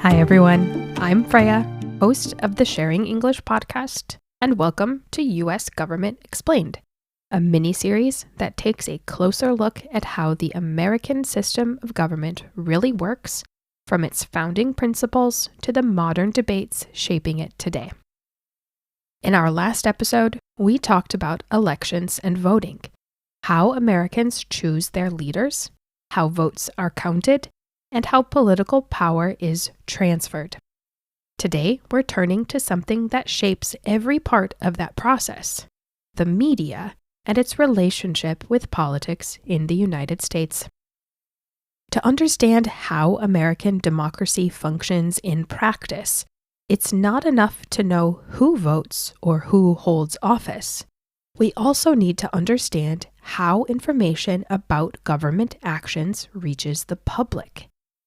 Hi, everyone. I'm Freya, host of the Sharing English podcast, and welcome to U.S. Government Explained, a mini-series that takes a closer look at how the American system of government really works, from its founding principles to the modern debates shaping it today. In our last episode, we talked about elections and voting, how Americans choose their leaders, how votes are counted, and how political power is transferred. Today, we're turning to something that shapes every part of that process, the media and its relationship with politics in the United States. To understand how American democracy functions in practice, it's not enough to know who votes or who holds office. We also need to understand how information about government actions reaches the public,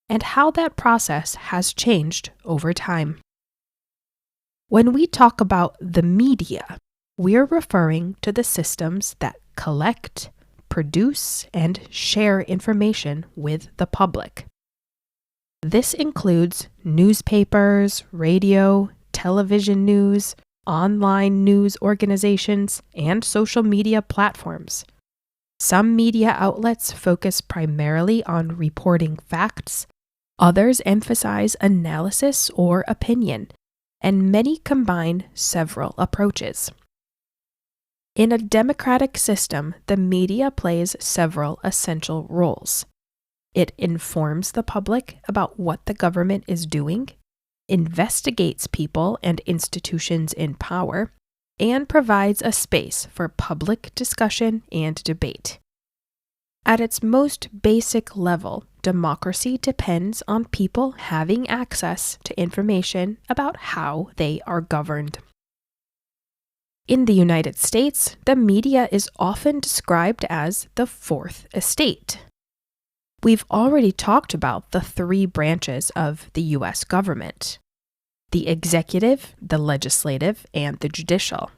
and how that process has changed over time. When we talk about the media, we're referring to the systems that collect, produce, and share information with the public. This includes newspapers, radio, television news, online news organizations, and social media platforms. Some media outlets focus primarily on reporting facts. Others emphasize analysis or opinion, and many combine several approaches. In a democratic system, the media plays several essential roles. It informs the public about what the government is doing, investigates people and institutions in power, and provides a space for public discussion and debate. At its most basic level, democracy depends on people having access to information about how they are governed. In the United States, the media is often described as the fourth estate. We've already talked about the three branches of the U.S. government: the executive, the legislative, and the judicial.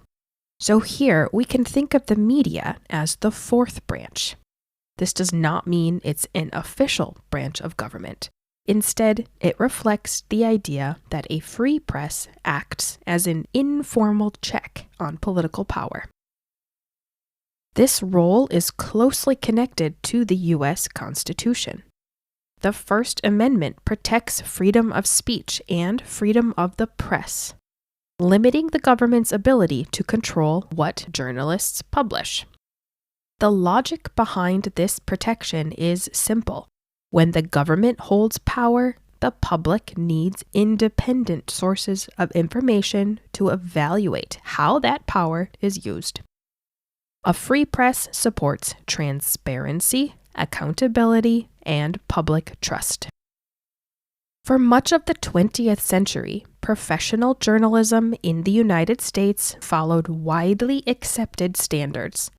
So here we can think of the media as the fourth branch. This does not mean it's an official branch of government. Instead, it reflects the idea that a free press acts as an informal check on political power. This role is closely connected to the U.S. Constitution. The First Amendment protects freedom of speech and freedom of the press, limiting the government's ability to control what journalists publish. The logic behind this protection is simple. When the government holds power, the public needs independent sources of information to evaluate how that power is used. A free press supports transparency, accountability, and public trust. For much of the 20th century, professional journalism in the United States followed widely accepted standards.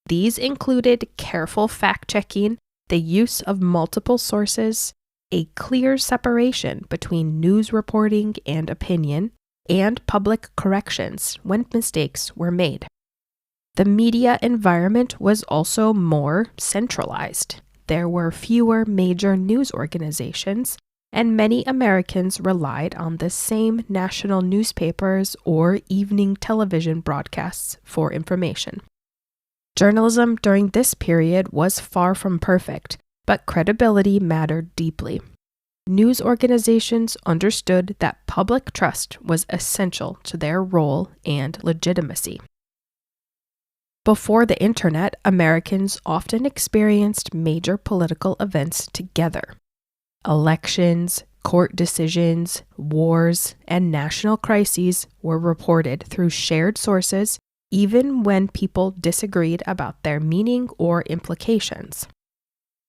These included careful fact-checking, the use of multiple sources, a clear separation between news reporting and opinion, and public corrections when mistakes were made. The media environment was also more centralized. There were fewer major news organizations, and many Americans relied on the same national newspapers or evening television broadcasts for information. Journalism during this period was far from perfect, but credibility mattered deeply. News organizations understood that public trust was essential to their role and legitimacy. Before the internet, Americans often experienced major political events together. Elections, court decisions, wars, and national crises were reported through shared sources, even when people disagreed about their meaning or implications.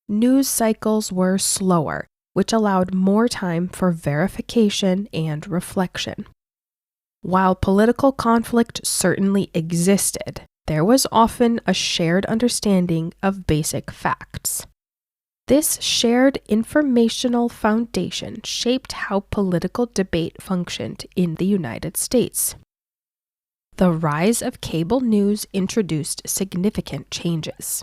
News cycles were slower, which allowed more time for verification and reflection. While political conflict certainly existed, there was often a shared understanding of basic facts. This shared informational foundation shaped how political debate functioned in the United States. The rise of cable news introduced significant changes.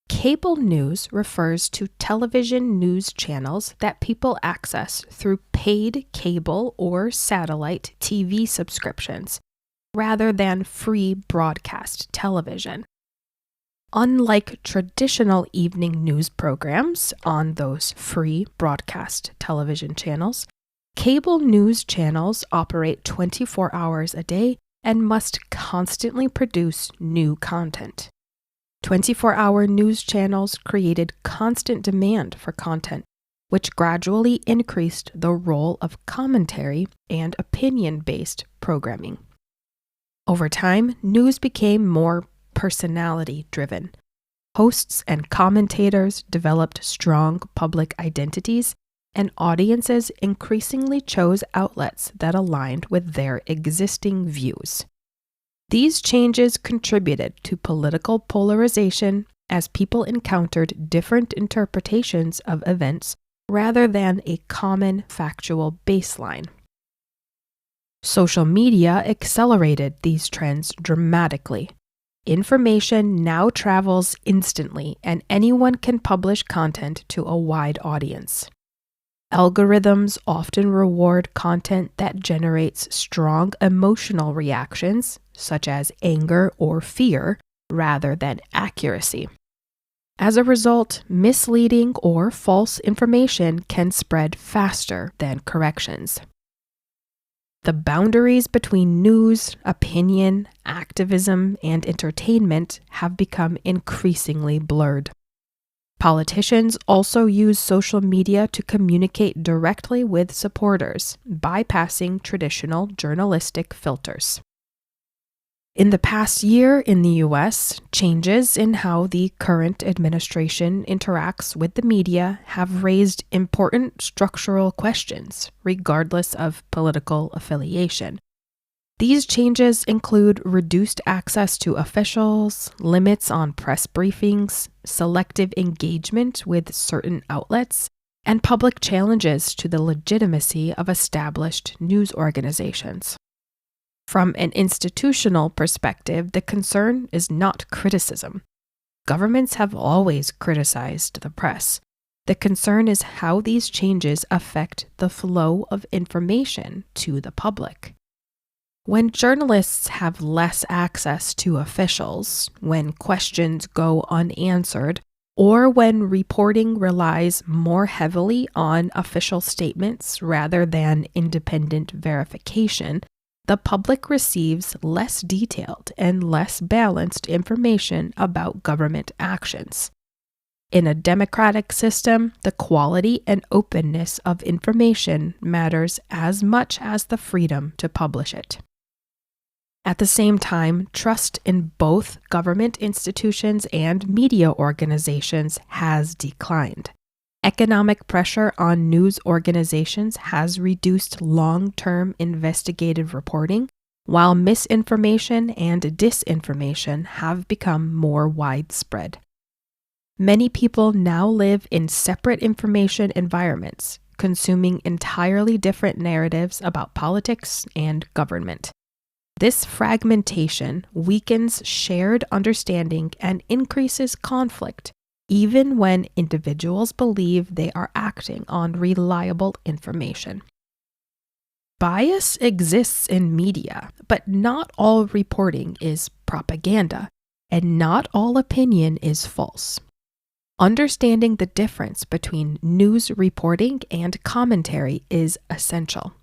Cable news refers to television news channels that people access through paid cable or satellite TV subscriptions, rather than free broadcast television. Unlike traditional evening news programs on those free broadcast television channels, cable news channels operate 24 hours a day and must constantly produce new content. 24-hour news channels created constant demand for content, which gradually increased the role of commentary and opinion-based programming. Over time, news became more personality-driven. Hosts and commentators developed strong public identities, and audiences increasingly chose outlets that aligned with their existing views. These changes contributed to political polarization as people encountered different interpretations of events rather than a common factual baseline. Social media accelerated these trends dramatically. Information now travels instantly, and anyone can publish content to a wide audience. Algorithms often reward content that generates strong emotional reactions, such as anger or fear, rather than accuracy. As a result, misleading or false information can spread faster than corrections. The boundaries between news, opinion, activism, and entertainment have become increasingly blurred. Politicians also use social media to communicate directly with supporters, bypassing traditional journalistic filters. In the past year in the U.S., changes in how the current administration interacts with the media have raised important structural questions, regardless of political affiliation. These changes include reduced access to officials, limits on press briefings, selective engagement with certain outlets, and public challenges to the legitimacy of established news organizations. From an institutional perspective, the concern is not criticism. Governments have always criticized the press. The concern is how these changes affect the flow of information to the public. When journalists have less access to officials, when questions go unanswered, or when reporting relies more heavily on official statements rather than independent verification, the public receives less detailed and less balanced information about government actions. In a democratic system, the quality and openness of information matters as much as the freedom to publish it. At the same time, trust in both government institutions and media organizations has declined. Economic pressure on news organizations has reduced long-term investigative reporting, while misinformation and disinformation have become more widespread. Many people now live in separate information environments, consuming entirely different narratives about politics and government. This fragmentation weakens shared understanding and increases conflict, even when individuals believe they are acting on reliable information. Bias exists in media, but not all reporting is propaganda, and not all opinion is false. Understanding the difference between news reporting and commentary is essential.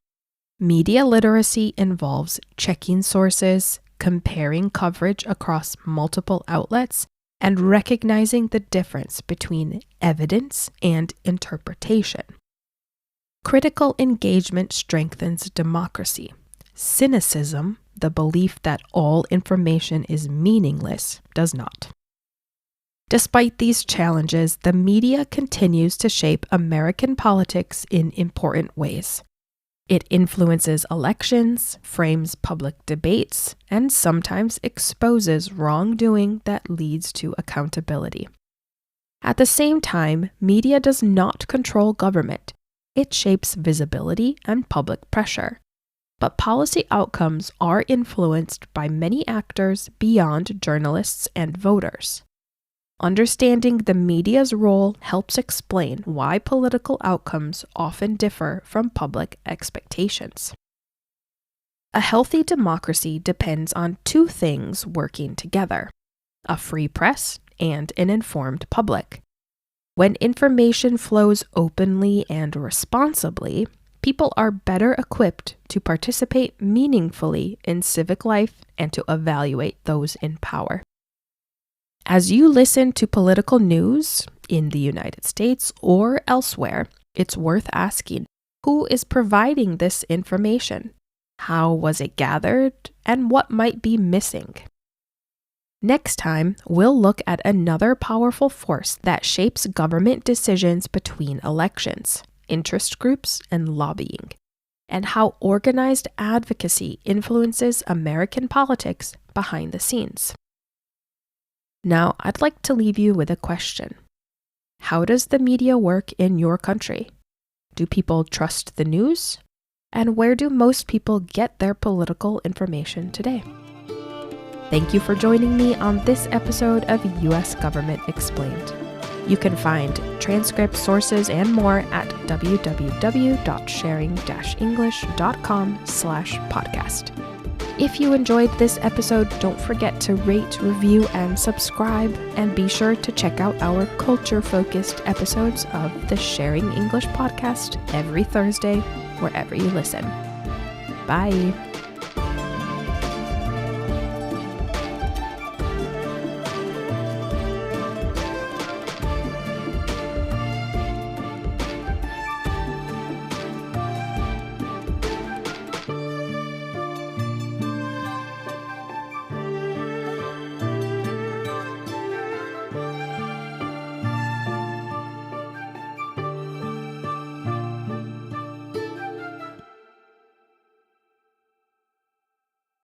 Media literacy involves checking sources, comparing coverage across multiple outlets, and recognizing the difference between evidence and interpretation. Critical engagement strengthens democracy. Cynicism, the belief that all information is meaningless, does not. Despite these challenges, the media continues to shape American politics in important ways. It influences elections, frames public debates, and sometimes exposes wrongdoing that leads to accountability. At the same time, media does not control government. It shapes visibility and public pressure. But policy outcomes are influenced by many actors beyond journalists and voters. Understanding the media's role helps explain why political outcomes often differ from public expectations. A healthy democracy depends on two things working together: a free press and an informed public. When information flows openly and responsibly, people are better equipped to participate meaningfully in civic life and to evaluate those in power. As you listen to political news in the United States or elsewhere, it's worth asking, who is providing this information? How was it gathered? And what might be missing? Next time, we'll look at another powerful force that shapes government decisions between elections, interest groups, and lobbying, and how organized advocacy influences American politics behind the scenes. Now, I'd like to leave you with a question. How does the media work in your country? Do people trust the news? And where do most people get their political information today? Thank you for joining me on this episode of U.S. Government Explained. You can find transcript sources and more at www.sharing-english.com/podcast. If you enjoyed this episode, don't forget to rate, review, and subscribe, and be sure to check out our culture-focused episodes of the Sharing English podcast every Thursday, wherever you listen. Bye!